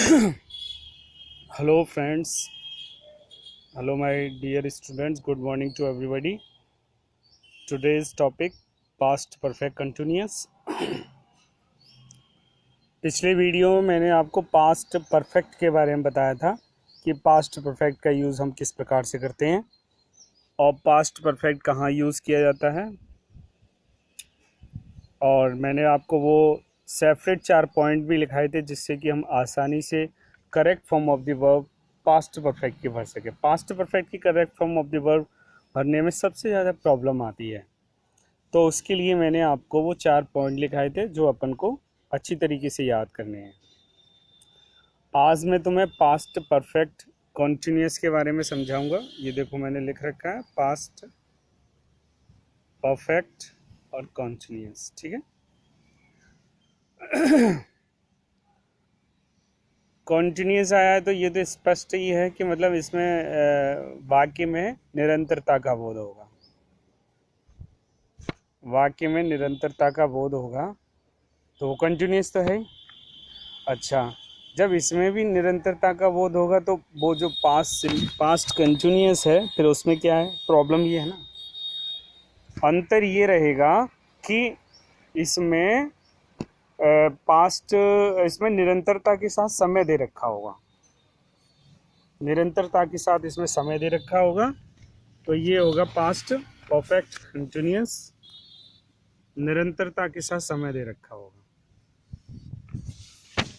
Hello friends, hello my dear students, good morning to everybody. Today's topic past perfect continuous. पिछले video में मैंने आपको past perfect के बारे में बताया था कि पास्ट परफेक्ट का यूज़ हम किस प्रकार से करते हैं और पास्ट परफेक्ट कहाँ यूज़ किया जाता है, और मैंने आपको वो सेपरेट 4 पॉइंट भी लिखाए थे जिससे कि हम आसानी से correct form of the verb past perfect की भर सके। पास्ट परफेक्ट की correct form of the verb भरने में सबसे ज़्यादा प्रॉब्लम आती है, तो उसके लिए मैंने आपको वो 4 पॉइंट लिखाए थे जो अपन को अच्छी तरीके से याद करने हैं। आज मैं तुम्हें पास्ट परफेक्ट कॉन्टिन्यूस के बारे में समझाऊंगा। ये देखो मैंने लिख रखा है पास्ट परफेक्ट और कॉन्टिन्यूस, ठीक है। कॉन्टिन्यूस आया है तो ये तो स्पष्ट ही है कि मतलब इसमें वाक्य में निरंतरता का बोध होगा। वाक्य में निरंतरता का बोध होगा तो वो कंटिन्यूस तो है। अच्छा, जब इसमें भी निरंतरता का बोध होगा तो वो जो पास्ट कंटिन्यूस है फिर उसमें क्या है, प्रॉब्लम ये है ना, अंतर ये रहेगा कि इसमें पास्ट इसमें निरंतरता के साथ समय दे रखा होगा, निरंतरता के साथ इसमें समय दे रखा होगा, तो ये होगा पास्ट परफेक्ट कंटिन्यूस, निरंतरता के साथ समय दे रखा होगा।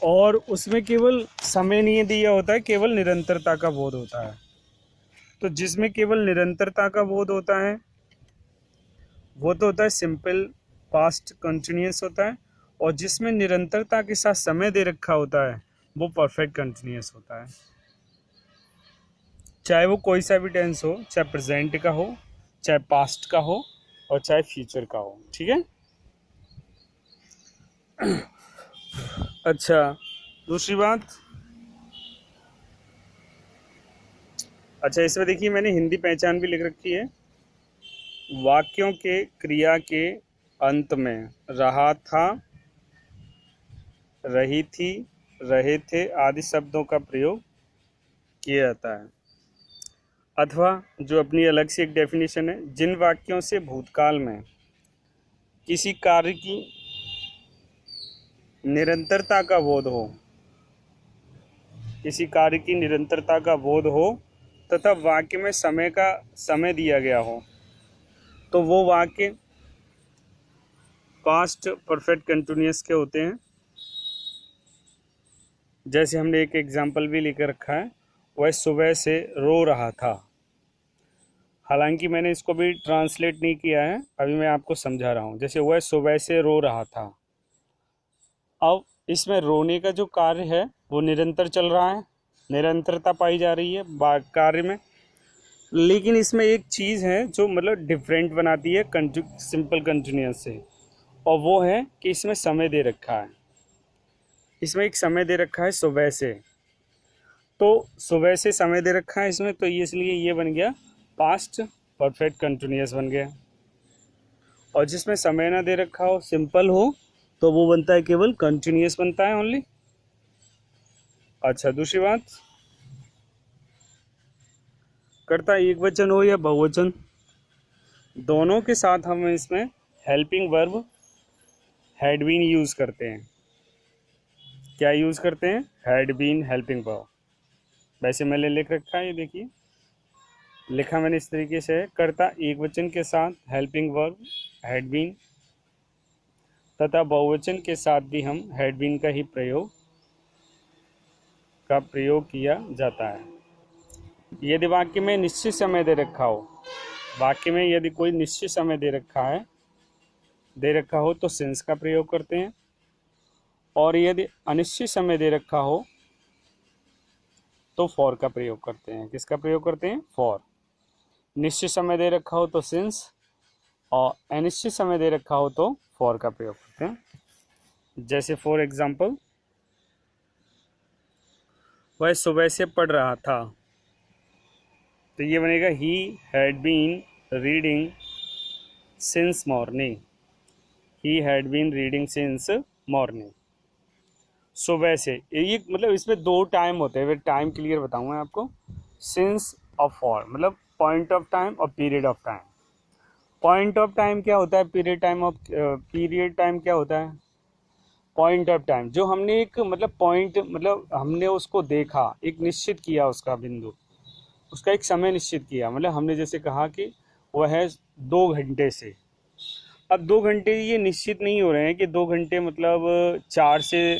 और उसमें केवल समय नहीं दिया होता है, केवल निरंतरता का बोध होता है। तो जिसमें केवल निरंतरता का बोध होता है वो तो होता है सिंपल पास्ट कंटिन्यूस होता है, और जिसमें निरंतरता के साथ समय दे रखा होता है वो परफेक्ट कंटिन्यूस होता है। चाहे वो कोई सा भी टेंस हो, चाहे प्रेजेंट का हो, चाहे पास्ट का हो, और चाहे फ्यूचर का हो, ठीक है। अच्छा, दूसरी बात, अच्छा इसमें देखिए मैंने हिंदी पहचान भी लिख रखी है। वाक्यों के क्रिया के अंत में रहा था, रही थी, रहे थे आदि शब्दों का प्रयोग किया जाता है। अथवा जो अपनी अलग से एक डेफिनेशन है, जिन वाक्यों से भूतकाल में किसी कार्य की निरंतरता का बोध हो, किसी कार्य की निरंतरता का बोध हो तथा वाक्य में समय दिया गया हो, तो वो वाक्य पास्ट परफेक्ट कंटिन्यूअस के होते हैं। जैसे हमने एक एग्जाम्पल भी लिख रखा है, वह सुबह से रो रहा था। हालांकि मैंने इसको भी ट्रांसलेट नहीं किया है, अभी मैं आपको समझा रहा हूँ। जैसे वह सुबह से रो रहा था, अब इसमें रोने का जो कार्य है वो निरंतर चल रहा है, निरंतरता पाई जा रही है कार्य में। लेकिन इसमें एक चीज़ है जो मतलब डिफरेंट बनाती है सिंपल कंटिन्यूअस से, और वो है कि इसमें समय दे रखा है। इसमें एक समय दे रखा है सुबह से, तो सुबह से समय दे रखा है इसमें, तो ये इसलिए ये बन गया पास्ट परफेक्ट कंटिन्यूअस बन गया। और जिसमें समय ना दे रखा हो, सिंपल हो, तो वो बनता है केवल कंटिन्यूअस बनता है ओनली। अच्छा, दूसरी बात, कर्ता एक वचन हो या बहुवचन, दोनों के साथ हम इसमें helping verb had been use करते हैं। क्या यूज करते हैं? Had been helping verb. वैसे मैंने लिख रखा है, ये देखिए लिखा मैंने इस तरीके से है, कर्ता एक वचन के साथ हेल्पिंग वर्ब हैड बीन तथा बहुवचन के साथ भी हम हैड बीन का ही प्रयोग किया जाता है। यदि वाक्य में निश्चित समय दे रखा हो, वाक्य में यदि कोई निश्चित समय दे रखा हो तो सिंस का प्रयोग करते हैं, और यदि अनिश्चित समय दे रखा हो तो फॉर का प्रयोग करते हैं। किसका प्रयोग करते हैं? फॉर। निश्चित समय दे रखा हो तो सिंस, और अनिश्चित समय दे रखा हो तो फॉर का प्रयोग करते हैं। जैसे फॉर एग्जाम्पल, वह सुबह से पढ़ रहा था, तो ये बनेगा he had been reading since morning. He had been reading since morning. सुबह से, ये मतलब इसमें दो टाइम होते हैं, टाइम क्लियर बताऊंगा आपको। सिंस और फॉर मतलब पॉइंट ऑफ टाइम और period of time. Point of time क्या होता है, पीरियड टाइम क्या होता है। पॉइंट ऑफ टाइम जो हमने एक मतलब पॉइंट मतलब हमने उसको देखा, एक निश्चित किया उसका बिंदु, उसका एक समय निश्चित किया, मतलब हमने जैसे कहा कि वह है 2 घंटे से। अब 2 घंटे ये निश्चित नहीं हो रहे हैं कि 2 घंटे मतलब 4 से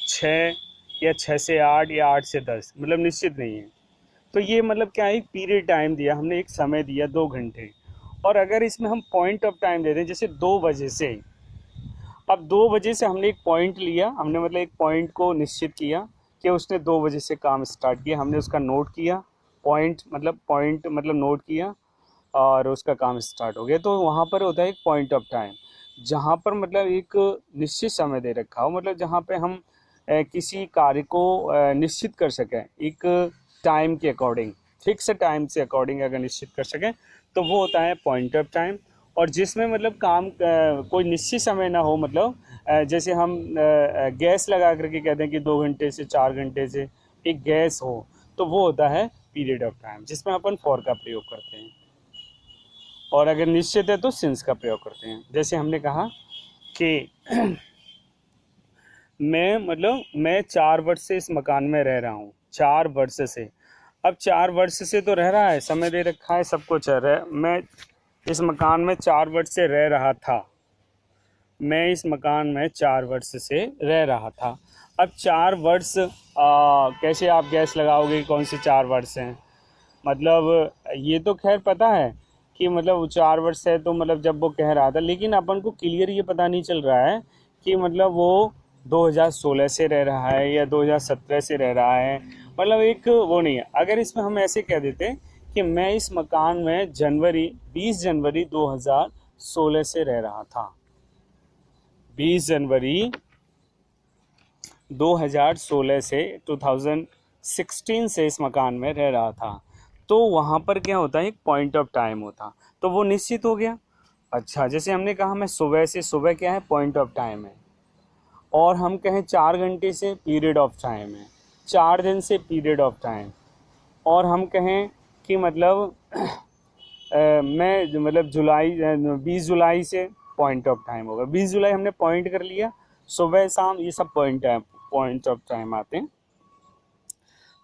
6 या 6 से 8 या 8 से 10, मतलब निश्चित नहीं है। तो ये मतलब क्या है, एक पीरियड टाइम दिया हमने, एक समय दिया 2 घंटे। और अगर इसमें हम पॉइंट ऑफ टाइम दे दें जैसे 2 बजे से, अब 2 बजे से हमने एक पॉइंट लिया, हमने मतलब एक पॉइंट को निश्चित किया कि उसने 2 बजे से काम स्टार्ट किया, हमने उसका नोट किया, पॉइंट मतलब नोट किया और उसका काम स्टार्ट हो गया। तो वहाँ पर होता है एक पॉइंट ऑफ टाइम, जहाँ पर मतलब एक निश्चित समय दे रखा हो, मतलब जहाँ पे हम किसी कार्य को निश्चित कर सकें एक टाइम के अकॉर्डिंग, फिक्स टाइम से अकॉर्डिंग अगर निश्चित कर सकें तो वो होता है पॉइंट ऑफ टाइम। और जिसमें मतलब काम कोई निश्चित समय ना हो, मतलब जैसे हम गैस लगा करके कहते हैं कि 2 घंटे से 4 घंटे से एक गैस हो, तो वो होता है पीरियड ऑफ टाइम, जिसमें अपन फॉर का प्रयोग करते हैं। और अगर निश्चित है तो सिंस का प्रयोग करते हैं। जैसे हमने कहा कि मैं 4 वर्ष से इस मकान में रह रहा हूँ, 4 वर्ष से। अब 4 वर्ष से तो रह रहा है, समय दे रखा है, सब कुछ है, मैं इस मकान में 4 वर्ष से रह रहा था, मैं इस मकान में 4 वर्ष से रह रहा था। अब 4 वर्ष कैसे आप गैस लगाओगे कि कौन से 4 वर्ष हैं, मतलब ये तो खैर पता है कि मतलब वो 4 वर्ष है, तो मतलब जब वो कह रहा था, लेकिन अपन को क्लियर ये पता नहीं चल रहा है कि मतलब वो 2016 से रह रहा है या 2017 से रह रहा है, मतलब एक वो नहीं है। अगर इसमें हम ऐसे कह देते कि मैं इस मकान में 20 जनवरी 2016 से रह रहा था, 20 जनवरी 2016 से 2016 से इस मकान में रह रहा था, तो वहाँ पर क्या होता है, एक पॉइंट ऑफ टाइम होता, तो वो निश्चित हो गया। अच्छा, जैसे हमने कहा मैं सुबह से, सुबह क्या है, पॉइंट ऑफ टाइम है। और हम कहें 4 घंटे से, पीरियड ऑफ टाइम है। 4 दिन से पीरियड ऑफ टाइम। और हम कहें कि मतलब मैं मतलब 20 जुलाई से पॉइंट ऑफ टाइम होगा, 20 जुलाई हमने पॉइंट कर लिया, सुबह शाम ये सब पॉइंट ऑफ टाइम आते हैं।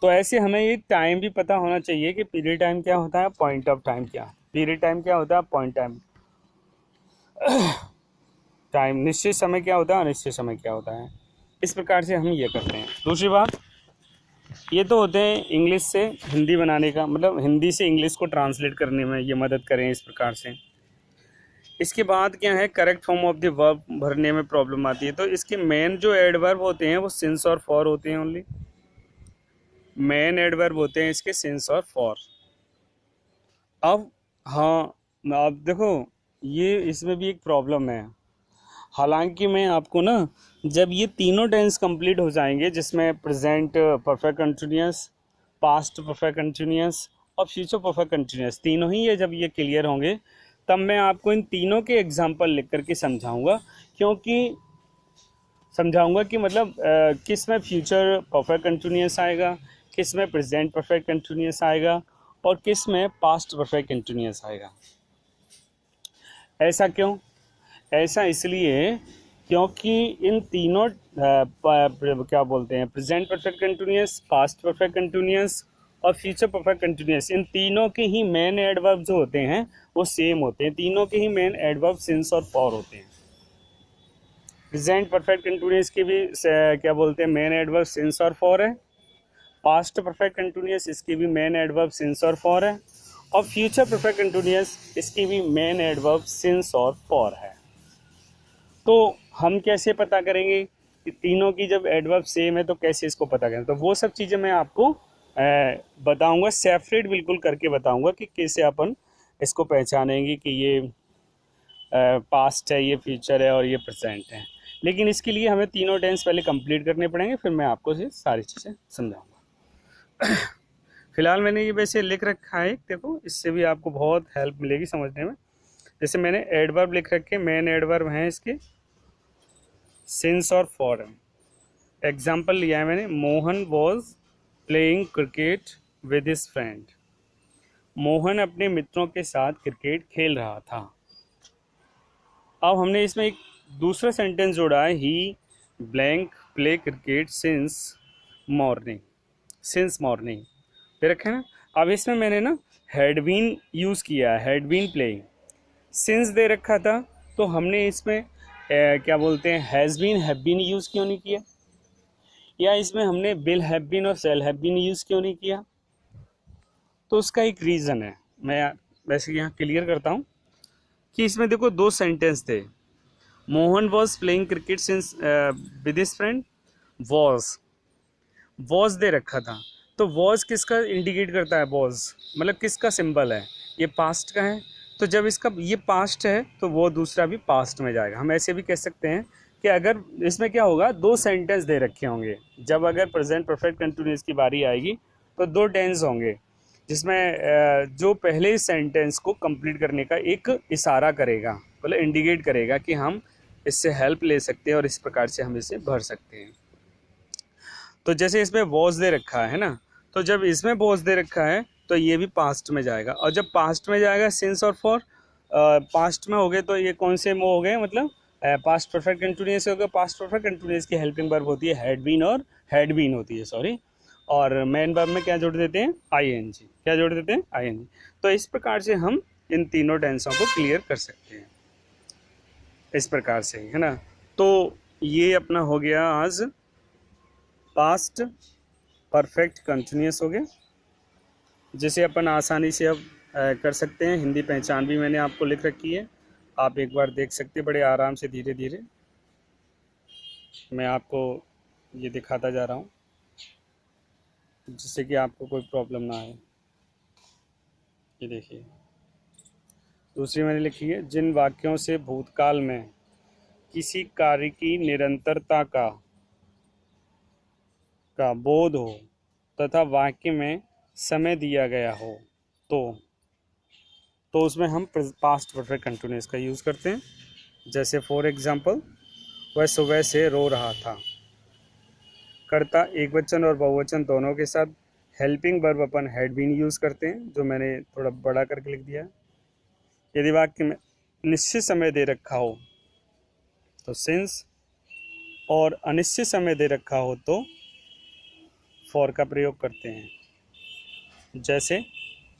तो ऐसे हमें ये टाइम भी पता होना चाहिए कि पीरियड टाइम क्या होता है, पॉइंट ऑफ टाइम क्या, पीरियड टाइम क्या होता है, पॉइंट टाइम टाइम, निश्चित समय क्या होता है, अनिश्चित समय क्या होता है। इस प्रकार से हम ये करते हैं। दूसरी बात, ये तो होते हैं इंग्लिश से हिंदी बनाने का, मतलब हिंदी से इंग्लिश को ट्रांसलेट करने में ये मदद करें इस प्रकार से। इसके बाद क्या है, correct form of the verb भरने में प्रॉब्लम आती है। तो इसके मेन जो एडवर्ब होते हैं वो सिंस और फॉर होते हैं, ओनली मेन एडवर्ब होते हैं इसके सिंस और फॉर। अब हाँ, अब देखो ये इसमें भी एक प्रॉब्लम है। हालांकि मैं आपको ना, जब ये तीनों टेंस कंप्लीट हो जाएंगे, जिसमें present perfect continuous, past perfect continuous और फ्यूचर परफेक्ट कंटिन्यूअस, तीनों ही ये जब ये क्लियर होंगे, तब मैं आपको इन तीनों के एग्जाम्पल लिख करके समझाऊंगा। क्योंकि समझाऊंगा कि मतलब किस में फ्यूचर परफेक्ट कंटिन्यूअस आएगा, किस में प्रेजेंट परफेक्ट कंटिन्यूअस आएगा और किस में पास्ट परफेक्ट कंटिन्यूअस आएगा। ऐसा क्यों? ऐसा इसलिए क्योंकि इन तीनों क्या बोलते हैं, present perfect continuous, past perfect continuous और फ्यूचर परफेक्ट कंटिन्यूअस, इन तीनों के ही मेन एडवर्ब जो होते हैं वो सेम होते हैं। तीनों के ही मेन एडवर्ब सिंस और फॉर होते हैं। प्रेजेंट परफेक्ट कंटिन्यूअस की भी क्या बोलते हैं, मेन एडवर्ब सिंस और फॉर है। पास्ट परफेक्ट कंटिन्यूअस इसकी भी मेन एडवर्ब सिंस और फॉर है। और फ्यूचर परफेक्ट कंटिन्यूअस इसकी भी मेन एडवर्ब सिंस और फॉर है। तो हम कैसे पता करेंगे कि तीनों की जब एडवर्ब सेम है तो कैसे इसको पता करें, तो वो सब चीज़ें मैं आपको बताऊंगा, सेपरेट बिल्कुल करके बताऊंगा कि कैसे अपन इसको पहचानेंगे कि ये पास्ट है, ये फ्यूचर है और ये प्रेजेंट है। लेकिन इसके लिए हमें तीनों टेंस पहले कंप्लीट करने पड़ेंगे, फिर मैं आपको ये सारी चीज़ें समझाऊंगा। फिलहाल मैंने ये वैसे लिख रखा है, देखो इससे भी आपको बहुत हेल्प मिलेगी समझने में। जैसे मैंने एडवर्ब लिख रखे, मेन एडवर्ब हैं इसके सिंस और फॉर है। एग्जाम्पल लिया है मैंने, Mohan was playing cricket with his friend. Mohan अपने मित्रों के साथ क्रिकेट खेल रहा था। अब हमने इसमें एक दूसरा सेंटेंस जोड़ा है, he blank play cricket since morning. Since morning दे रखे ना। अब इसमें मैंने ना हैड बीन यूज़ किया है, हैड बीन प्लेइंग। सिंस दे रखा था तो हमने इसमें क्या बोलते हैं, has been have been use क्यों नहीं किया, या इसमें हमने विल हैव बीन और शैल हैव बीन यूज़ क्यों नहीं किया। तो उसका एक रीज़न है, मैं वैसे यहाँ क्लियर करता हूँ कि इसमें देखो दो सेंटेंस थे। Mohan was playing cricket since with his friend, was दे रखा था। तो वॉज किसका इंडिकेट करता है, वॉज मतलब किसका सिंबल है, ये पास्ट का है। तो जब इसका ये पास्ट है तो वो दूसरा भी पास्ट में जाएगा। हम ऐसे भी कह सकते हैं कि अगर इसमें क्या होगा, दो सेंटेंस दे रखे होंगे, जब अगर प्रेजेंट परफेक्ट कंटिन्यूअस की बारी आएगी तो दो टेंस होंगे, जिसमें जो पहले सेंटेंस को कंप्लीट करने का एक इशारा करेगा, मतलब इंडिकेट करेगा कि हम इससे हेल्प ले सकते हैं और इस प्रकार से हम इसे भर सकते हैं। तो जैसे इसमें वॉज दे रखा है ना, तो जब इसमें वॉज दे रखा है तो ये भी पास्ट में जाएगा, और जब पास्ट में जाएगा सिंस और फॉर पास्ट में हो गए तो ये कौन से मो हो गए, मतलब पास्ट परफेक्ट कंटिन्यूअस हो गया। पास्ट परफेक्ट कंटिन्यूअस की हेल्पिंग वर्ब होती है हैड बीन, और हैड बीन होती है सॉरी, और मेन वर्ब में क्या जोड़ देते हैं, आईएनजी। क्या जोड़ देते हैं, आईएनजी। तो इस प्रकार से हम इन तीनों टेंसों को क्लियर कर सकते हैं, इस प्रकार से, है ना। तो ये अपना हो गया आज पास्ट परफेक्ट कंटिन्यूअस हो गया, जिसे अपन आसानी से अब कर सकते हैं। हिंदी पहचान भी मैंने आपको लिख रखी है, आप एक बार देख सकते हैं बड़े आराम से, धीरे धीरे मैं आपको ये दिखाता जा रहा हूँ जिससे कि आपको कोई प्रॉब्लम ना आए। ये देखिए, दूसरी मैंने लिखी है, जिन वाक्यों से भूतकाल में किसी कार्य की निरंतरता का बोध हो तथा वाक्य में समय दिया गया हो तो उसमें हम पास्ट परफेक्ट कंटिन्यूअस का यूज़ करते हैं। जैसे फॉर एग्जांपल, वह सुबह से रो रहा था। कर्ता एक वचन और बहुवचन दोनों के साथ हेल्पिंग वर्ब अपन हैड बीन यूज़ करते हैं, जो मैंने थोड़ा बड़ा करके लिख दिया है। यदि वाक्य में निश्चित समय दे रखा हो तो सिंस, और अनिश्चित समय दे रखा हो तो फॉर का प्रयोग करते हैं। जैसे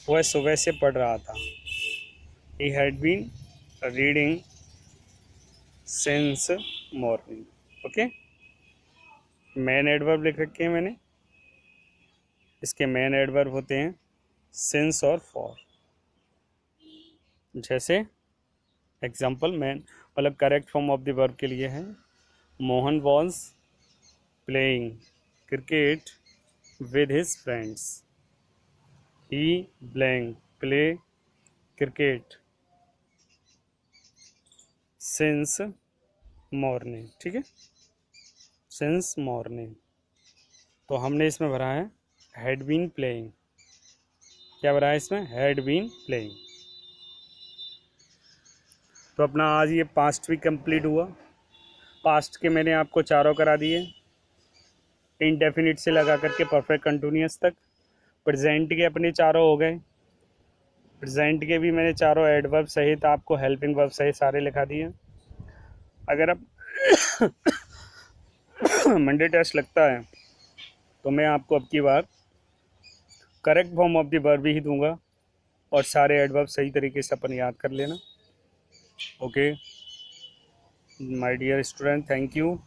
वह सुबह से पढ़ रहा था, he had been reading since morning। Okay, main adverb लिख रखे हैं मैंने, इसके मेन एडवर्ब होते हैं सिंस और फॉर। जैसे एग्जांपल, मेन मतलब correct form of the verb के लिए है, Mohan was playing cricket with his friends, he blank play cricket since morning. ठीक है, सिंस मॉर्निंग। तो हमने इसमें भरा है हैड बीन प्लेइंग। क्या भरा है इसमें, हैड बीन प्लेइंग। तो अपना आज ये पास्ट भी कंप्लीट हुआ। पास्ट के मैंने आपको चारों करा दिए, इनडेफिनिट से लगा करके परफेक्ट कंटिन्यूअस तक। प्रेजेंट के अपने चारों हो गए, प्रेजेंट के भी मैंने चारों एडवर्ब सहित आपको हेल्पिंग वर्ब सहित सारे लिखा दिए। अगर अब मंडे टेस्ट लगता है तो मैं आपको अब की बार correct form of the verb ही दूंगा, और सारे एडवर्ब सही तरीके से अपन याद कर लेना। Okay my dear student, thank you.